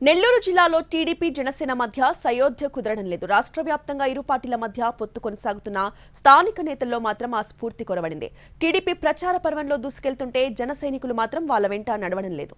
నెల్లూరు జిల్లాలో టీడీపీ జనసేన మధ్య సయోధ్య కుదరడం లేదు. రాష్ట్ర వ్యాప్తంగా ఇరు పార్టీల మధ్య పొత్తు కొనసాగుతున్న స్థానిక నేతల్లో మాత్రం ఆ స్ఫూర్తి కొరవడింది. టీడీపీ ప్రచార పర్వంలో దూసుకెళ్తుంటే జన సైనికులు మాత్రం వాళ్ళ వెంట నడవడం లేదు.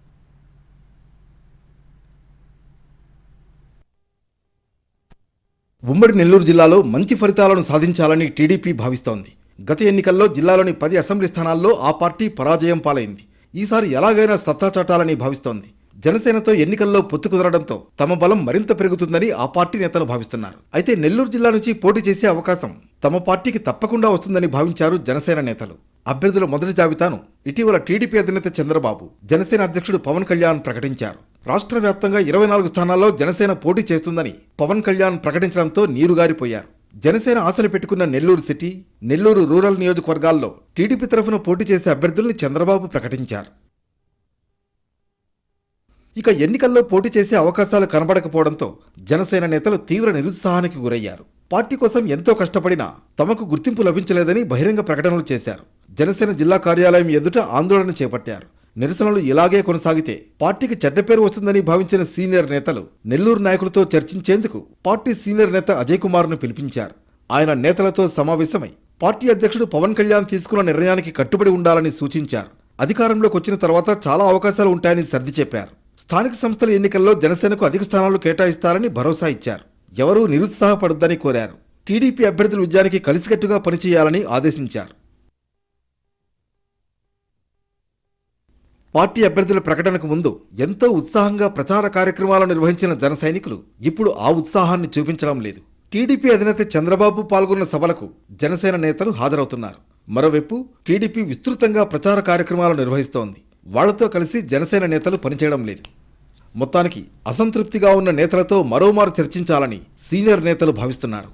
ఉమ్మడి నెల్లూరు జిల్లాలో మంచి ఫలితాలను సాధించాలని టీడీపీ భావిస్తోంది. గత ఎన్నికల్లో జిల్లాలోని 10 అసెంబ్లీ స్థానాల్లో ఆ పార్టీ పరాజయం పాలైంది. ఈసారి ఎలాగైనా సత్తా చాటాలని భావిస్తోంది. జనసేనతో ఎన్నికల్లో పొత్తు కుదరడంతో తమ బలం మరింత పెరుగుతుందని ఆ పార్టీ నేతలు భావిస్తున్నారు. అయితే నెల్లూరు జిల్లా నుంచి పోటీ చేసే అవకాశం తమ పార్టీకి తప్పకుండా వస్తుందని భావించారు జనసేన నేతలు. అభ్యర్థుల మొదటి జాబితాను ఇటీవల టీడీపీ అధినేత చంద్రబాబు, జనసేన అధ్యక్షుడు పవన్ కళ్యాణ్ ప్రకటించారు. రాష్ట్ర వ్యాప్తంగా 24 స్థానాల్లో జనసేన పోటీ చేస్తుందని పవన్ కళ్యాణ్ ప్రకటించడంతో నీరుగారిపోయారు. జనసేన ఆశలు పెట్టుకున్న నెల్లూరు సిటీ, నెల్లూరు రూరల్ నియోజకవర్గాల్లో టీడీపీ తరఫున పోటీ చేసే అభ్యర్థుల్ని చంద్రబాబు ప్రకటించారు. ఇక ఎన్నికల్లో పోటీ చేసే అవకాశాలు కనబడకపోవడంతో జనసేన నేతలు తీవ్ర నిరుత్సాహానికి గురయ్యారు. పార్టీ కోసం ఎంతో కష్టపడినా తమకు గుర్తింపు లభించలేదని బహిరంగ ప్రకటనలు చేశారు. జనసేన జిల్లా కార్యాలయం ఎదుట ఆందోళన చేపట్టారు. నిరసనలు ఇలాగే కొనసాగితే పార్టీకి చెడ్డ పేరు వస్తుందని భావించిన సీనియర్ నేతలు నెల్లూరు నాయకులతో చర్చించేందుకు పార్టీ సీనియర్ నేత అజయ్ కుమార్ను పిలిపించారు. ఆయన నేతలతో సమావేశమై పార్టీ అధ్యక్షుడు పవన్ కళ్యాణ్ తీసుకున్న నిర్ణయానికి కట్టుబడి ఉండాలని సూచించారు. అధికారంలోకి వచ్చిన తర్వాత చాలా అవకాశాలు ఉంటాయని సర్ది చెప్పారు. స్థానిక సంస్థల ఎన్నికల్లో జనసేనకు అధిక స్థానాలు కేటాయిస్తారని భరోసా ఇచ్చారు. ఎవరూ నిరుత్సాహపడొద్దని కోరారు. టీడీపీ అభ్యర్థుల విజయానికి కలిసికట్టుగా పనిచేయాలని ఆదేశించారు. పార్టీ అభ్యర్థుల ప్రకటనకు ముందు ఎంతో ఉత్సాహంగా ప్రచార కార్యక్రమాలు నిర్వహించిన జన సైనికులు ఇప్పుడు ఆ ఉత్సాహాన్ని చూపించడం లేదు. టీడీపీ అధినేత చంద్రబాబు పాల్గొన్న సభలకు జనసేన నేతలు హాజరవుతున్నారు. మరోవైపు టీడీపీ విస్తృతంగా ప్రచార కార్యక్రమాలు నిర్వహిస్తోంది. వాళ్లతో కలిసి జనసేన నేతలు పనిచేయడం లేదు. మొత్తానికి అసంతృప్తిగా ఉన్న నేతలతో మరోమారు చర్చించాలని సీనియర్ నేతలు భావిస్తున్నారు.